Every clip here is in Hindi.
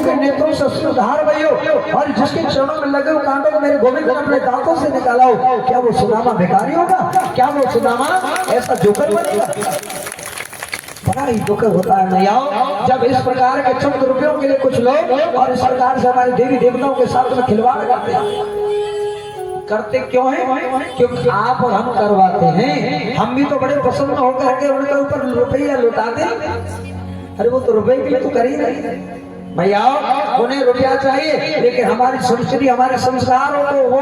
के नेत्रों से सुधार भयो और जिसके चरणों में लगे कांटों को मेरे गोविंद ने अपने दांतों से निकाला हो, क्या वो सुदामा भिखारी होगा? क्या वो सुदामा ऐसा जोकर बनेगा? बड़ा ही दुख होता है मैया जब इस प्रकार के चंद रुपयों के लिए कुछ लोग और इस प्रकार से हमारे देवी देवताओं के साथ में खिलवाड़ करते क्यों है? क्योंकि आप और हम करवाते हैं। हम भी तो बड़े प्रसन्न होकर के उनके ऊपर रुपया लुटाते। अरे वो तो रुपये के लिए तो कर ही नहीं भैया, उन्हें रुपया चाहिए लेकिन हमारी संस्कृति हमारे संस्कारों को वो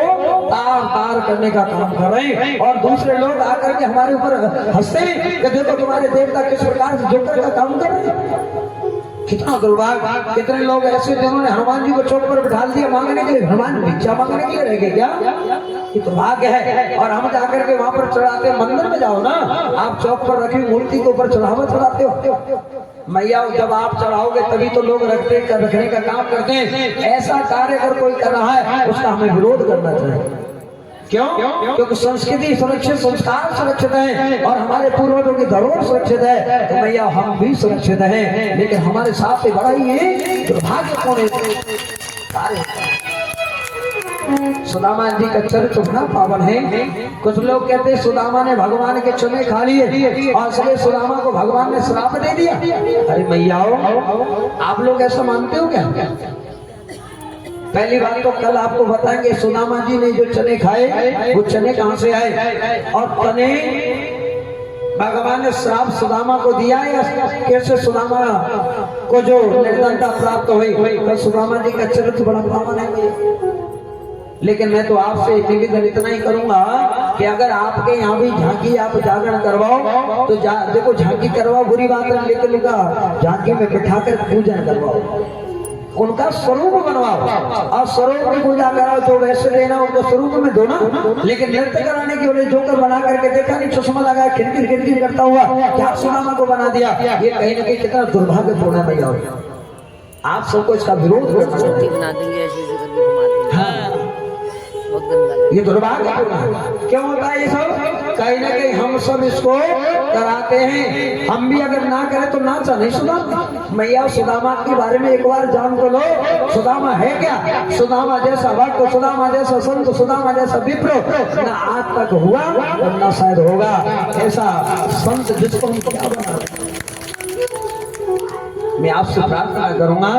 तार तार करने का काम कर रहे हैं। और दूसरे लोग आकर के हमारे ऊपर हंसते हैं कि देखो तुम्हारे देवता किस प्रकार से जोकर का काम कर रहे हैं। कितना दुर्भाग्य, कितने लोग ऐसे जिन्होंने हनुमान जी को चौक पर बिठा दिया मांगने के लिए, हनुमान भिक्षा मांगने के लिए रह गए क्या? ये तो भाग्य है। और हम जाकर के वहां पर चढ़ाते, मंदिर में जाओ ना, आप चौक पर रखी मूर्ति के ऊपर चढ़ावा चढ़ाते हो मैया, जब आप चढ़ाओगे तभी तो लोग रखने का काम करते हैं। ऐसा कार्य अगर कोई कर रहा है उसका हमें विरोध करना चाहिए। क्यों? क्योंकि संस्कृति सुरक्षित, संस्कार सुरक्षित है और हमारे पूर्वजों की धरोहर सुरक्षित है, तो भैया हम भी सुरक्षित हैं। लेकिन हमारे साथ से बड़ा ही दुर्भाग्यपूर्ण कार्य सुदामा जी का चरित्र बड़ा पावन है। कुछ लोग कहते हैं सुदामा ने भगवान के चने खा लिए और इसलिए सुदामा को भगवान ने श्राप दे दिया। अरे मैया आप लोग ऐसा मानते हो क्या? पहली बात तो कल आपको बताएंगे सुदामा जी ने जो चने खाए वो चने कहां से आए और चने भगवान ने श्राप सुदामा को दिया या कैसे सुदामा को जो निर्धनता प्राप्त हुई। कल सुदामा जी का चरित्र बड़ा पावन है। लेकिन मैं तो आपसे निवेदन इतना ही करूंगा कि अगर आपके यहाँ भी झांकी आप जागरण करवाओ तो देखो झांकी करवाओ बुरी बात है, लेकिन उनका झांकी में बिठाकर पूजन करवाओ, उनका स्वरूप बनवाओ और स्वरूप की पूजा कराओ। जो वैसे देना उनको स्वरूप में दो ना। लेकिन नृत्य कराने के लिए जोकर बना करके देखा नहीं, चश्मा लगाया खिड़की खिड़की करता हुआ क्या सुदामा को बना दिया। ये कहीं ना कहीं कितना दुर्भाग्यपूर्ण है भैया। आप सबको इसका विरोध करना चाहिए। ये दुर्भाग्यपूर्ण है। क्यों होता है ये सब? कहीं ना कहीं हम सब इसको कराते हैं। हम भी अगर ना करें तो ना चाहे सुदामा। मैया सुदामा के बारे में एक बार जान तो लो। सुदामा है क्या? सुदामा जैसा भक्त, सुदामा जैसा संत, सुदामा जैसा विप्र ना आज तक हुआ और ना शायद होगा। ऐसा संत जिसको हम क्या बना। मैं आपसे प्रार्थना करूंगा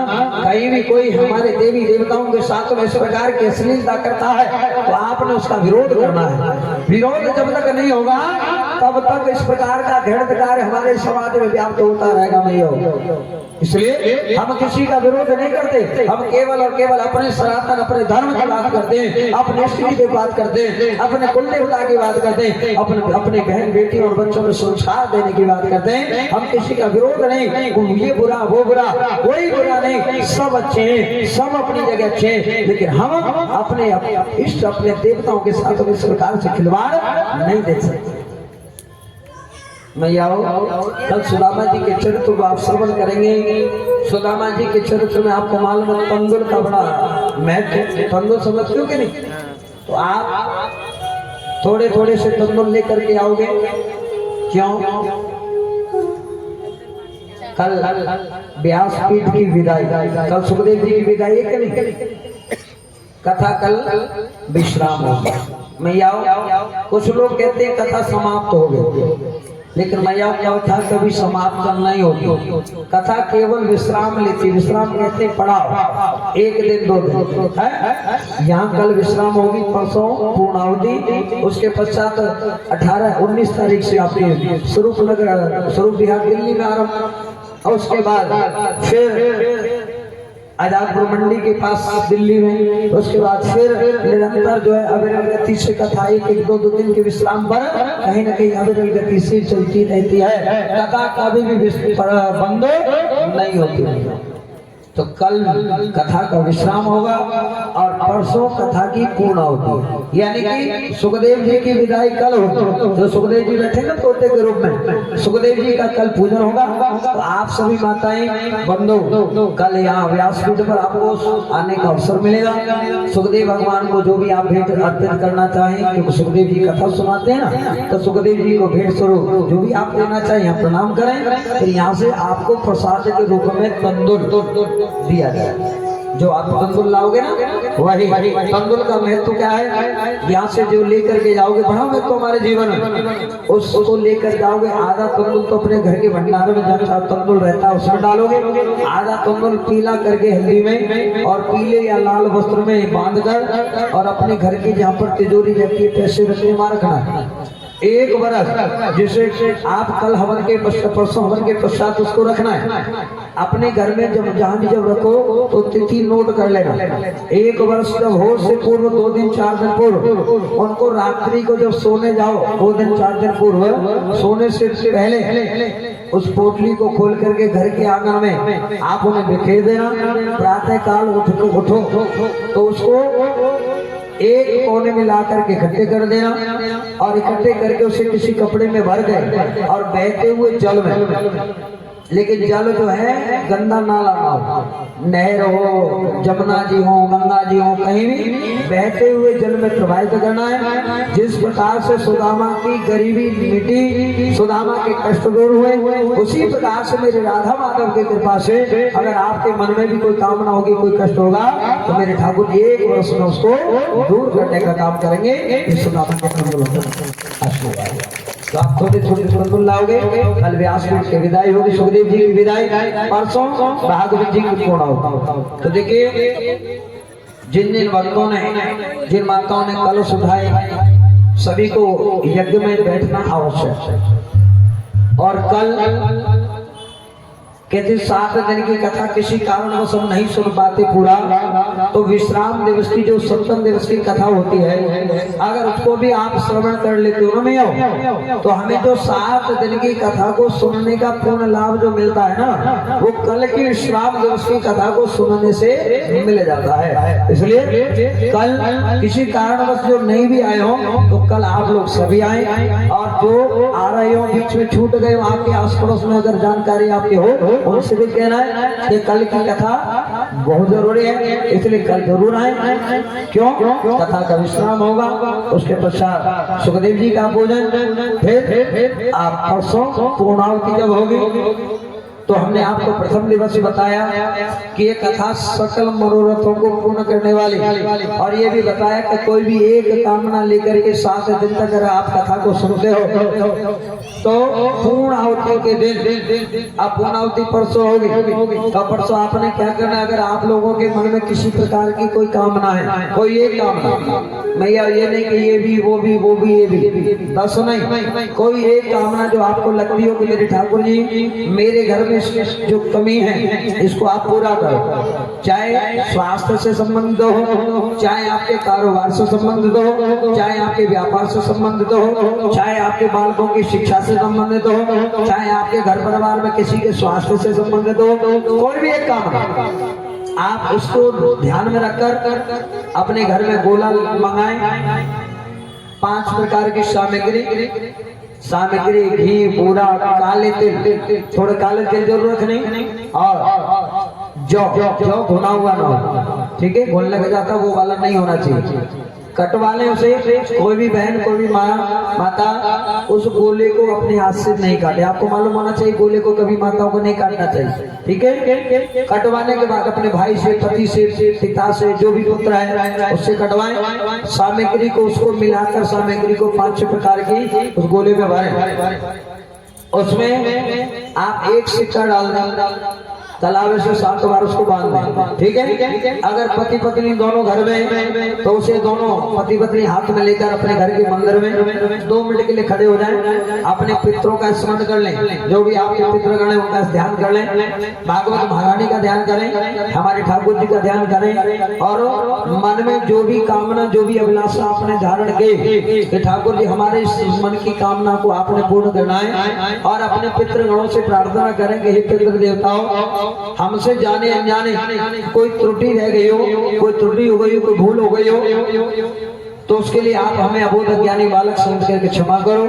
कहीं भी कोई हमारे देवी देवताओं के साथ में इस प्रकार की अश्लीलता करता है तो आपने उसका विरोध करना है। विरोध जब तक नहीं होगा तब तक इस प्रकार का घृणित कार्य हमारे समाज में व्याप्त होता रहेगा। नहीं इसलिए हम किसी का विरोध नहीं करते। हम केवल और केवल अपने सनातन अपने धर्म की बात करते हैं, अपने स्त्री की बात करते हैं, अपने कुल देवता की बात करते हैं, अपने बहन बेटी और बच्चों में संस्कार देने की बात करते हैं। हम किसी का विरोध नहीं, ये बुरा वो बुरा, कोई बुरा नहीं, सब अच्छे हैं, सब अपनी जगह अच्छे हैं। लेकिन हम अपने इष्ट अपने देवताओं के साथ इस प्रकार से खिलवाड़ नहीं दे सकते। मैया कल सुदामा जी के चरित्र को आप श्रवण करेंगे। सुदामा जी के चरित्र में आपको मालूम है तंदुल का बड़ा महत्व। तंदुल समझते हो कि नहीं? तो आप थोड़े थोड़े से तंदुल लेकर के आओगे। क्यों? कल व्यासपीठ की विदाई, कल सुखदेव जी की विदाई है कि नहीं? कथा कल विश्राम होगा। मैया कुछ लोग कहते हैं कथा समाप्त हो गई, लेकिन मैया कथा कभी समाप्त नहीं होती। कथा केवल विश्राम लेती। विश्राम कहते पड़ाव, एक दिन दो दिन है। यहाँ कल विश्राम होगी, परसों पूर्णावधि, उसके पश्चात 18-19 तारीख से आपके स्वरूप विहार दिल्ली में आरंभ, और उसके बाद फिर आजादपुर मंडी के पास दिल्ली में, उसके बाद फिर निरंतर जो है अविरल गति से कथा एक दो दिन के विश्राम पर कहीं ना कहीं अविरल गति से चलती रहती है। कथा कभी भी बंद नहीं होती। तो कल कथा का विश्राम होगा और परसों कथा की पूर्ण होगी। यानी कि सुखदेव जी की विदाई कल होगी। जो सुखदेव जी बैठे ना तोते के रूप में, सुखदेव जी का कल पूजन होगा। तो आप सभी माताएं बंधु कल यहाँ व्यासपीठ पर आपको आने का अवसर मिलेगा। सुखदेव भगवान को जो भी आप भेंट अर्पित करना चाहें, क्योंकि सुखदेव जी कथा सुनाते हैं ना, तो सुखदेव जी को भेंट स्वरूप जो भी आप देना चाहें प्रणाम करें। फिर यहाँ से आपको प्रसाद के रूप में तंदुर दिया जाए। जो आप तंदुल लाओगे ना वही तंदुल का महत्व क्या है, यहाँ से जो लेकर के जाओगे बड़ा महत्व हमारे जीवन में, उसको लेकर जाओगे। आधा तंदुल तो अपने घर के भंडार में जहाँ तंदुल रहता है उसमें डालोगे, आधा तंदुल पीला करके हल्दी में और पीले या लाल वस्त्र में बांध कर और अपने घर की जहाँ पर तिजोरी रहती है पैसे रखने में रखना। एक बरस जिसे आप कल हवन के पश्चात परसों हवन के पश्चात उसको रखना है अपने घर में। जब जहाँ भी जब रखो तो तिथि नोट कर लेना। एक वर्ष जब हो से पूर्व 2 दिन 4 दिन पूर्व उनको रात्रि को जब सोने जाओ 2 दिन 4 दिन पूर्व सोने से पहले उस पोटली को खोल करके घर के आंगन में आप उन्हें बिखेर देना। प्रातः काल उठो तो उसको एक कोने में ला करके इकट्ठे कर देना और इकट्ठे करके उसे किसी कपड़े में भर गए और बहते हुए जल में, लेकिन जल जो है गंदा ना लगाओ, नहर हो जमुना जी हो गंगा जी हो कहीं भी बहते हुए जल में प्रवाहित करना है। जिस प्रकार से सुदामा की गरीबी मिटी, सुदामा के कष्ट दूर हुए, उसी प्रकार से मेरे राधा माधव की कृपा से अगर आपके मन में भी कोई कामना होगी कोई कष्ट होगा तो मेरे ठाकुर जी 1 वर्ष में उसको दूर करने का काम करेंगे। इस सुदामा के आशीर्वाद तो आप थोड़े छोटे तंदुल लाओगे। कल व्यासपीठ की विदाई होगी, सुखदेव जी की विदाई, परसों भागवत जी की पूर्ण होता। तो देखिए जिन जिन भक्तों ने जिन माताओं ने कलश उठाए सभी को यज्ञ में बैठना आवश्यक है। और कल कहते 7 दिन की कथा किसी कारणवश हम नहीं सुन पाते पूरा, तो विश्राम दिवस की जो 7 दिवस की कथा होती है अगर उसको भी आप श्रवण कर लेते हो ना तो हमें जो 7 दिन की कथा को सुनने का पूर्ण लाभ जो मिलता है ना वो कल की विश्राम दिवस की कथा को सुनने से मिल जाता है। इसलिए कल किसी कारणवश जो नहीं भी आए हो तो कल आप लोग सभी आए, और जो आ रहे हो बीच में छूट गए आपके आस पड़ोस में अगर जानकारी आपकी हो उनसे भी कहना है कि कल की कथा बहुत जरूरी है, इसलिए कल जरूर आए। क्यों? कथा का विश्राम होगा, उसके पश्चात सुखदेव जी का पूजन, फिर आप परसों पूर्णाहुति जब होगी तो हमने आपको प्रथम दिवस ही बताया कि ये कथा सकल मनोरथों को पूर्ण करने वाली, और ये भी बताया कि कोई भी एक कामना लेकर के 7 दिन तक अगर आप कथा को सुनते हो तो पूर्णाहुति के दिन अब पूर्णाहुति परसों होगी तो परसों आपने क्या करना है, अगर आप लोगों के मन में किसी प्रकार की कोई कामना है, कोई एक कामना, मैया ये नहीं कि ये भी वो भी ये भी, बस नहीं, कोई एक कामना जो आपको लगती हो कि मेरे ठाकुर जी मेरे घर में जो कमी है इसको आप पूरा करो, चाहे स्वास्थ्य से संबंधित हो, चाहे आपके कारोबार से संबंधित हो, चाहे आपके व्यापार से संबंधित हो, चाहे आपके बालकों की शिक्षा से संबंधित हो, चाहे आपके घर परिवार में किसी के स्वास्थ्य से संबंधित हो, कोई भी एक काम आप उसको ध्यान में रखकर अपने घर में गोला मंगाएं। 5 प्रकार की सामग्री घी पूरा काले तिल, थोड़े काले तिल जरूर रखने, और जौ भुना हुआ ना हो, ठीक है, घोलने लग जाता वो वाला नहीं होना चाहिए। कटवा लें उसे, कोई भी बहन कोई भी माता उस गोले को अपने हाथ से नहीं काटे, आपको मालूम होना चाहिए गोले को कभी माताओं को नहीं काटना चाहिए, ठीक है। कटवाने के बाद अपने भाई से, पति से, पिता से, जो भी पुत्र है उससे कटवाएं। सामग्री को उसको मिलाकर सामग्री को 5 प्रकार की उस गोले में भरें, उसमें आप 1 सिक्का डाल दें, तालाब से 7 बार उसको बांध दें, ठीक है। अगर पति पत्नी दोनों घर में तो उसे दोनों पति पत्नी हाथ में लेकर अपने घर के मंदिर में 2 मिनट के लिए खड़े हो जाएं, अपने पितरों का स्मरण कर लें, जो भी आपके पितृगण है उनका ध्यान कर लें, भागवत महारानी का ध्यान करें, हमारे ठाकुर जी का ध्यान करें, और मन में जो भी कामना जो भी अभिलाषा आपने धारण की कि ठाकुर जी हमारे इस मन की कामना को आपने पूर्ण करना है, और अपने पितृगणों से प्रार्थना करें कि हे पितृ देवताओं हमसे जाने अनजाने कोई त्रुटि रह गई हो, कोई त्रुटि हो गई हो, कोई भूल हो गई हो, तो उसके लिए आप हमें अबोध ज्ञानी बालक समझ करके क्षमा करो।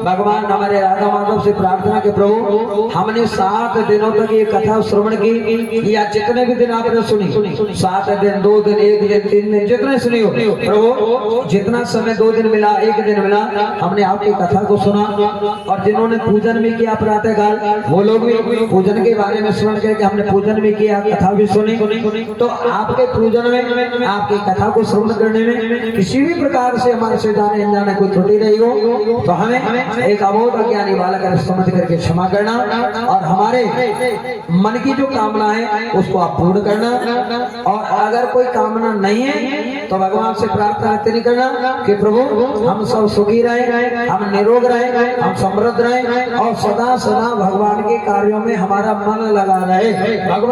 भगवान हमारे राधा माधव से प्रार्थना के प्रभु हमने 7 दिनों तक ये कथा श्रवण की, या जितने भी दिन आपने सुनी, 7 दिन, 2 दिन, 1 दिन, 3 दिन, जितने सुनी हो प्रभु, जितना समय 2 दिन मिला, 1 दिन मिला, हमने आपकी कथा को सुना। और जिन्होंने पूजन भी किया प्रातःकाल, वो लोग भी पूजन के बारे में सुन करके हमने पूजन भी किया, कथा भी सुनी। तो आपके पूजन में, आपकी कथा को श्रवण करने में किसी भी प्रकार से हमारे से जाने अनजाने कोई त्रुटि रही हो तो हमें एक अबोध अज्ञानी बालक समझ करके क्षमा करना, और हमारे मन की जो कामना है उसको आप पूर्ण करना। और अगर कोई कामना नहीं है तो भगवान से प्रार्थना इतनी करना कि प्रभु हम सब सुखी रहे, हम निरोग रहे, हम समृद्ध रहे, और सदा सदा भगवान के कार्यों में हमारा मन लगा रहे। भगवान